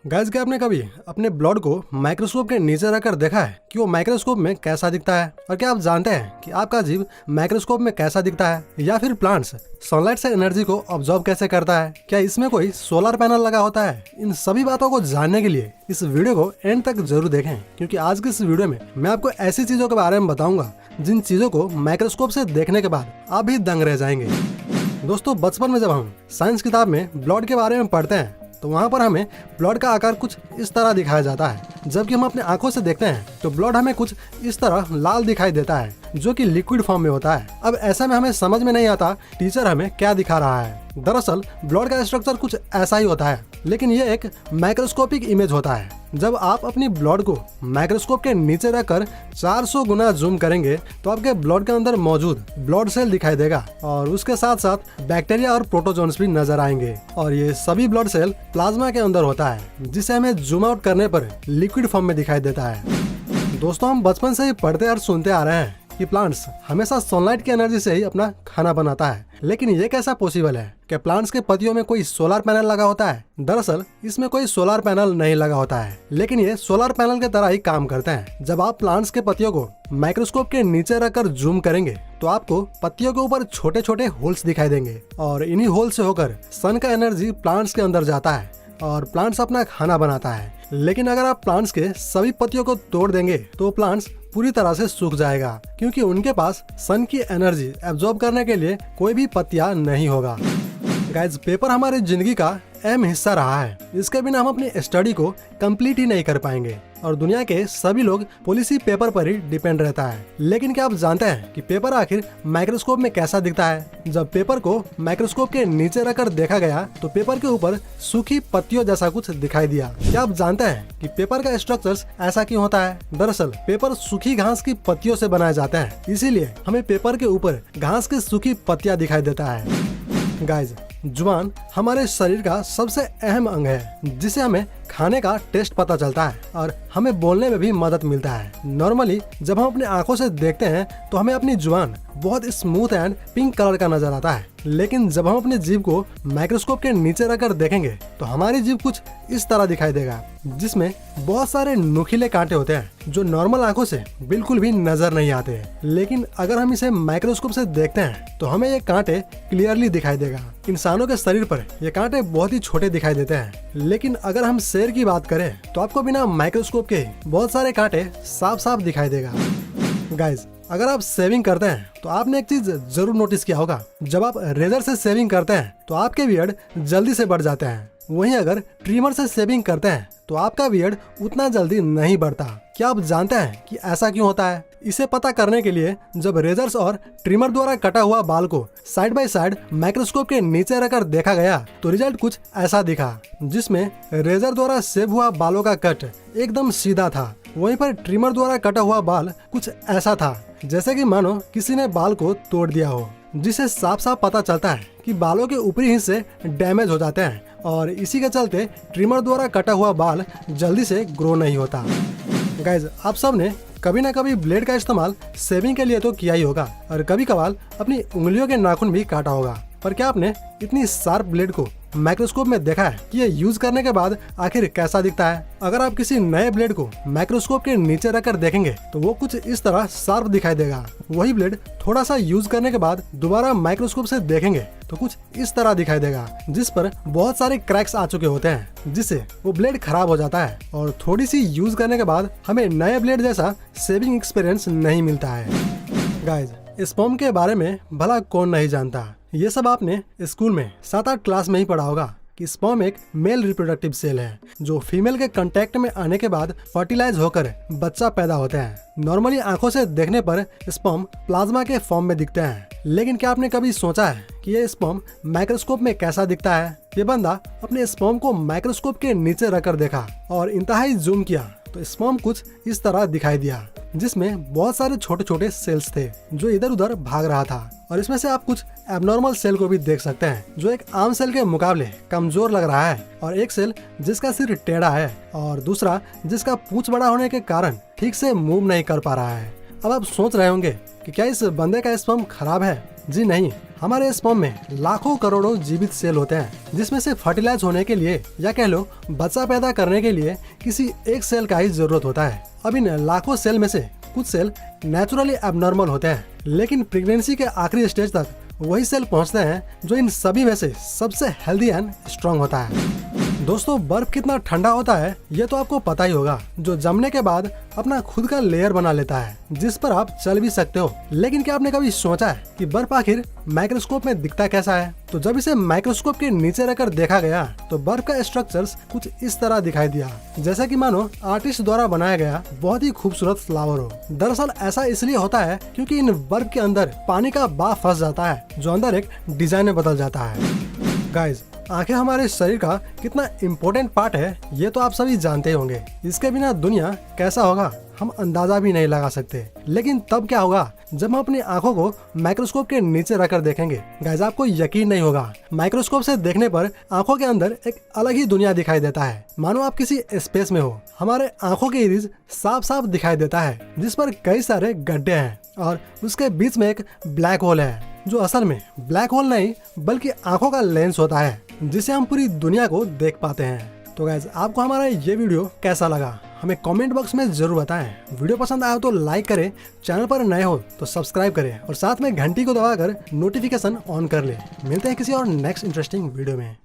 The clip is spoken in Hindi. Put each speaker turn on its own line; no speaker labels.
गाइस, क्या आपने कभी अपने ब्लड को माइक्रोस्कोप के नीचे रखकर देखा है कि वो माइक्रोस्कोप में कैसा दिखता है? और क्या आप जानते हैं कि आपका जीव माइक्रोस्कोप में कैसा दिखता है? या फिर प्लांट्स सनलाइट से एनर्जी को ऑब्जॉर्व कैसे करता है? क्या इसमें कोई सोलर पैनल लगा होता है? इन सभी बातों को जानने के लिए इस वीडियो को एंड तक जरूर देखें, क्योंकि आज की इस वीडियो में मैं आपको ऐसी चीजों के बारे में बताऊंगा जिन चीजों को माइक्रोस्कोप से देखने के बाद आप भी दंग रह जाएंगे। दोस्तों, बचपन में जब हम साइंस किताब में ब्लड के बारे में पढ़ते हैं तो वहाँ पर हमें ब्लड का आकार कुछ इस तरह दिखाया जाता है, जबकि हम अपने आंखों से देखते हैं तो ब्लड हमें कुछ इस तरह लाल दिखाई देता है, जो कि लिक्विड फॉर्म में होता है। अब ऐसा में हमें समझ में नहीं आता टीचर हमें क्या दिखा रहा है। दरअसल ब्लड का स्ट्रक्चर कुछ ऐसा ही होता है, लेकिन ये एक माइक्रोस्कोपिक इमेज होता है। जब आप अपनी ब्लड को माइक्रोस्कोप के नीचे रखकर 400 गुना जूम करेंगे तो आपके ब्लड के अंदर मौजूद ब्लड सेल दिखाई देगा, और उसके साथ साथ बैक्टीरिया और प्रोटोजोन्स भी नजर आएंगे। और ये सभी ब्लड सेल प्लाज्मा के अंदर होता है, जिसे हमें जूम आउट करने पर लिक्विड फॉर्म में दिखाई देता है। दोस्तों, हम बचपन से ही पढ़ते और सुनते आ रहे हैं कि प्लांट्स हमेशा सनलाइट की एनर्जी से ही अपना खाना बनाता है, लेकिन ये कैसा पॉसिबल है? क्या प्लांट्स के पत्तियों में कोई सोलर पैनल लगा होता है? दरअसल इसमें कोई सोलर पैनल नहीं लगा होता है, लेकिन ये सोलर पैनल के तरह ही काम करते हैं। जब आप प्लांट्स के पत्तियों को माइक्रोस्कोप के नीचे रखकर जूम करेंगे तो आपको पत्तियों के ऊपर छोटे छोटे होल्स दिखाई देंगे, और इन्हीं होल से होकर सन का एनर्जी प्लांट्स के अंदर जाता है और प्लांट्स अपना खाना बनाता है। लेकिन अगर आप प्लांट्स के सभी पत्तियों को तोड़ देंगे तो प्लांट्स पूरी तरह से सूख जाएगा, क्योंकि उनके पास सन की एनर्जी एब्जॉर्ब करने के लिए कोई भी पत्तियां नहीं होगा। गाइस, पेपर हमारी जिंदगी का अहम हिस्सा रहा है। इसके बिना हम अपनी स्टडी को कंप्लीट ही नहीं कर पाएंगे, और दुनिया के सभी लोग पॉलिसी पेपर पर ही डिपेंड रहता है। लेकिन क्या आप जानते हैं कि पेपर आखिर माइक्रोस्कोप में कैसा दिखता है? जब पेपर को माइक्रोस्कोप के नीचे रखकर देखा गया तो पेपर के ऊपर सूखी पत्तियों जैसा कुछ दिखाई दिया। क्या आप जानते हैं कि पेपर का स्ट्रक्चर ऐसा क्यों होता है? दरअसल पेपर सूखी घास की पत्तियों से बनाए जाते हैं, इसीलिए हमें पेपर के ऊपर घास की सूखी पत्तियां दिखाई देता है। गाइस, जुबान हमारे शरीर का सबसे अहम अंग है, जिसे हमें खाने का टेस्ट पता चलता है और हमें बोलने में भी मदद मिलता है। नॉर्मली जब हम अपने आंखों से देखते हैं तो हमें अपनी जुबान बहुत स्मूथ एंड पिंक कलर का नजर आता है, लेकिन जब हम अपने जीभ को माइक्रोस्कोप के नीचे रखकर देखेंगे तो हमारी जीभ कुछ इस तरह दिखाई देगा, जिसमें बहुत सारे नुकीले कांटे होते हैं जो नॉर्मल आंखों से बिल्कुल भी नजर नहीं आते हैं। लेकिन अगर हम इसे माइक्रोस्कोप से देखते हैं तो हमें ये कांटे क्लियरली दिखाई देगा। इंसानों के शरीर पर ये कांटे बहुत ही छोटे दिखाई देते हैं, लेकिन अगर हम शेर की बात करें तो आपको बिना माइक्रोस्कोप के बहुत सारे कांटे साफ साफ दिखाई देगा। गाइस, अगर आप शेविंग करते हैं तो आपने एक चीज जरूर नोटिस किया होगा, जब आप रेजर से शेविंग करते हैं तो आपके बियर्ड जल्दी से बढ़ जाते हैं। वहीं अगर ट्रिमर से शेविंग करते हैं तो आपका बियर्ड उतना जल्दी नहीं बढ़ता। क्या आप जानते हैं कि ऐसा क्यों होता है? इसे पता करने के लिए जब रेजर्स और ट्रिमर द्वारा कटा हुआ बाल को साइड बाय साइड माइक्रोस्कोप के नीचे रखकर देखा गया तो रिजल्ट कुछ ऐसा दिखा, जिसमें रेजर द्वारा सेव हुआ बालों का कट एकदम सीधा था, वहीं पर ट्रिमर द्वारा कटा हुआ बाल कुछ ऐसा था जैसे कि मानो किसी ने बाल को तोड़ दिया हो, जिसे साफ साफ पता चलता है कि बालों के ऊपरी हिस्से डैमेज हो जाते हैं, और इसी के चलते ट्रिमर द्वारा कटा हुआ बाल जल्दी से ग्रो नहीं होता। गाइज, आप सब ने कभी ना कभी ब्लेड का इस्तेमाल शेविंग के लिए तो किया ही होगा, और कभी कभार अपनी उंगलियों के नाखून भी काटा होगा। पर क्या आपने इतनी शार्प ब्लेड को माइक्रोस्कोप में देखा है कि ये यूज करने के बाद आखिर कैसा दिखता है? अगर आप किसी नए ब्लेड को माइक्रोस्कोप के नीचे रखकर देखेंगे तो वो कुछ इस तरह शार्प दिखाई देगा। वही ब्लेड थोड़ा सा यूज करने के बाद दोबारा माइक्रोस्कोप से देखेंगे तो कुछ इस तरह दिखाई देगा, जिस पर बहुत सारे क्रैक्स आ चुके होते हैं, जिससे वो ब्लेड खराब हो जाता है, और थोड़ी सी यूज करने के बाद हमें नए ब्लेड जैसा शेविंग एक्सपीरियंस नहीं मिलता है। गाइज, स्पर्म के बारे में भला कौन नहीं जानता? ये सब आपने स्कूल में 7-8 क्लास में ही पढ़ा होगा कि स्पर्म एक मेल रिप्रोडक्टिव सेल है, जो फीमेल के कांटेक्ट में आने के बाद फर्टिलाइज होकर बच्चा पैदा होते हैं। नॉर्मली आंखों से देखने पर स्पर्म प्लाज्मा के फॉर्म में दिखते हैं, लेकिन क्या आपने कभी सोचा है कि ये स्पर्म माइक्रोस्कोप में कैसा दिखता है? ये बंदा अपने स्पर्म को माइक्रोस्कोप के नीचे रखकर देखा और इंतहाई जूम किया तो स्पर्म कुछ इस तरह दिखाई दिया, जिसमें बहुत सारे छोटे छोटे सेल्स थे जो इधर उधर भाग रहा था। और इसमें से आप कुछ एबनॉर्मल सेल को भी देख सकते हैं, जो एक आम सेल के मुकाबले कमजोर लग रहा है, और एक सेल जिसका सिर टेढ़ा है, और दूसरा जिसका पूंछ बड़ा होने के कारण ठीक से मूव नहीं कर पा रहा है। अब आप सोच रहे होंगे कि क्या इस बंदे का स्पर्म खराब है? जी नहीं, हमारे स्पर्म में लाखों करोड़ों जीवित सेल होते हैं, जिसमें से फर्टिलाइज होने के लिए या कह लो बच्चा पैदा करने के लिए किसी एक सेल का ही जरूरत होता है। अब इन लाखों सेल में से कुछ सेल नेचुरली एबनॉर्मल होते हैं, लेकिन प्रेगनेंसी के आखिरी स्टेज तक वही सेल पहुंचते हैं जो इन सभी में से सबसे हेल्दी एंड स्ट्रांग होता है। दोस्तों, बर्फ कितना ठंडा होता है ये तो आपको पता ही होगा, जो जमने के बाद अपना खुद का लेयर बना लेता है जिस पर आप चल भी सकते हो। लेकिन क्या आपने कभी सोचा है कि बर्फ आखिर माइक्रोस्कोप में दिखता कैसा है? तो जब इसे माइक्रोस्कोप के नीचे रखकर देखा गया तो बर्फ का स्ट्रक्चर्स कुछ इस तरह दिखाई दिया, जैसा कि मानो आर्टिस्ट द्वारा बनाया गया बहुत ही खूबसूरत फ्लावर हो। दरअसल ऐसा इसलिए होता है क्योंकि इन बर्फ के अंदर पानी का बाफ फंस जाता है, जो अंदर एक डिजाइन में बदल जाता है। गाइज, आंखें हमारे शरीर का कितना इम्पोर्टेंट पार्ट है ये तो आप सभी जानते होंगे। इसके बिना दुनिया कैसा होगा हम अंदाजा भी नहीं लगा सकते। लेकिन तब क्या होगा जब हम अपनी आंखों को माइक्रोस्कोप के नीचे रखकर देखेंगे? गाइस, आपको यकीन नहीं होगा, माइक्रोस्कोप से देखने पर आंखों के अंदर एक अलग ही दुनिया दिखाई देता है, मानो आप किसी स्पेस में हो। हमारे आंखों के इरिज साफ साफ दिखाई देता है, जिस पर कई सारे गड्ढे हैं और उसके बीच में एक ब्लैक होल है, जो असल में ब्लैक होल नहीं बल्कि आंखों का लेंस होता है, जिसे हम पूरी दुनिया को देख पाते हैं। तो गाइस, आपको हमारा ये वीडियो कैसा लगा हमें कमेंट बॉक्स में जरूर बताएं। वीडियो पसंद आया तो लाइक करें, चैनल पर नए हो तो सब्सक्राइब करें और साथ में घंटी को दबाकर नोटिफिकेशन ऑन कर लें। मिलते हैं किसी और नेक्स्ट इंटरेस्टिंग वीडियो में।